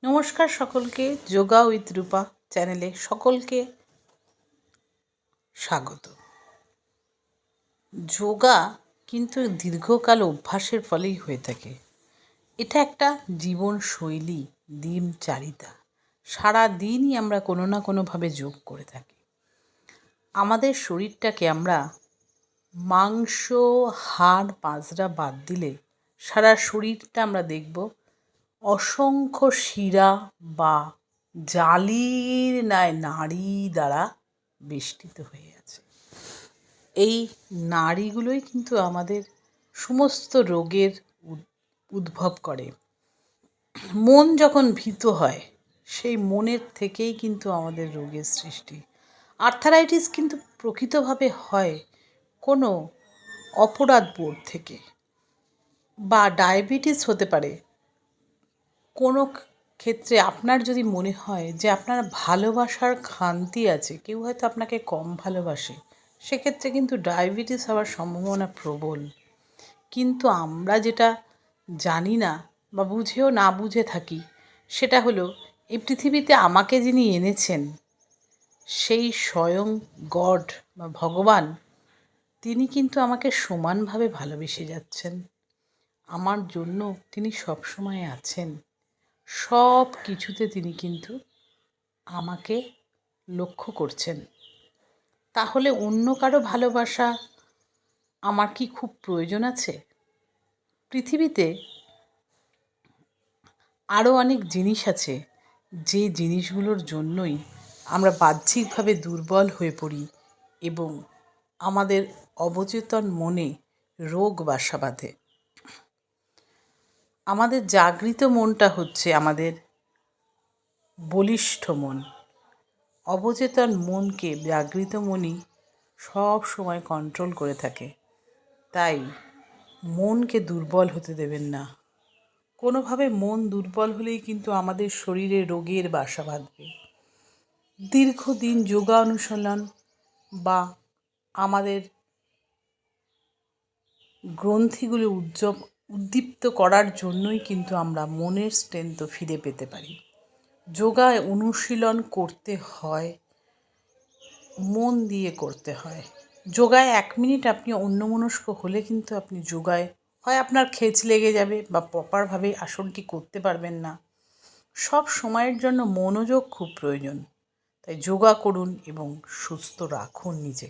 নমস্কার সকলকে, যোগা উইথ রূপা চ্যানেলে সকলকে স্বাগত। যোগা কিন্তু দীর্ঘকাল অভ্যাসের ফলেই হয়ে থাকে। এটা একটা জীবনশৈলী, দিনচারিতা। সারা দিনই আমরা কোনো না কোনোভাবে যোগ করে থাকি। আমাদের শরীরটাকে আমরা মাংস, হাড়, পাঁজরা বাদ দিলে সারা শরীরটা আমরা দেখব অসংখ্য শিরা বা জালির ন্যায় নাড়ি দ্বারা বেষ্টিত হয়ে আছে। এই নাড়িগুলোই কিন্তু আমাদের সমস্ত রোগের উদ্ভব করে। মন যখন ভীত হয়, সেই মনের থেকেই কিন্তু আমাদের রোগের সৃষ্টি। আর্থারাইটিস কিন্তু প্রকৃতভাবে হয় কোনো অপরাধ বোধ থেকে, বা ডায়াবেটিস হতে পারে কোনো ক্ষেত্রে। আপনার যদি মনে হয় যে আপনার ভালোবাসার খামতি আছে, কেউ হয়তো আপনাকে কম ভালোবাসে, সেক্ষেত্রে কিন্তু ডায়াবেটিস হওয়ার সম্ভাবনা প্রবল। কিন্তু আমরা যেটা জানি না বা বুঝেও না বুঝে থাকি, সেটা হলো এই পৃথিবীতে আমাকে যিনি এনেছেন, সেই স্বয়ং গড বা ভগবান, তিনি কিন্তু আমাকে সমানভাবে ভালোবেসে যাচ্ছেন। আমার জন্য তিনি সবসময় আছেন। সব কিছুতে তিনি কিন্তু আমাকে লক্ষ্য করছেন। তাহলে অন্য কারো ভালোবাসা আমার কি খুব প্রয়োজন আছে? পৃথিবীতে আরও অনেক জিনিস আছে, যে জিনিসগুলোর জন্যই আমরা বাহ্যিকভাবে দুর্বল হয়ে পড়ি এবং আমাদের অবচেতন মনে রোগ বাসা বাঁধে। আমাদের জাগৃত মনটা হচ্ছে আমাদের বলিষ্ঠ মন। অবচেতন মনকে জাগৃত মনই সব সময় কন্ট্রোল করে থাকে। তাই মনকে দুর্বল হতে দেবেন না। কোনোভাবে মন দুর্বল হলেই কিন্তু আমাদের শরীরে রোগের বাসা বাঁধবে। দীর্ঘদিন যোগা অনুশীলন বা আমাদের গ্রন্থিগুলো উদ্দীপ্ত করার জন্যই কিন্তু আমরা মনের স্ট্রেংথ ফিরে পেতে পারি। যোগা অনুশীলন করতে হয়, মন দিয়ে করতে হয়। যোগায় 1 মিনিট আপনি অন্যমনস্ক হলে কিন্তু আপনি যোগায় হয় আপনার খেজ লেগে যাবে বা প্রপারভাবে আসনটি করতে পারবেন না। সব সময়ের জন্য মনোযোগ খুব প্রয়োজন। তাই যোগা করুন এবং সুস্থ রাখুন নিজেকে।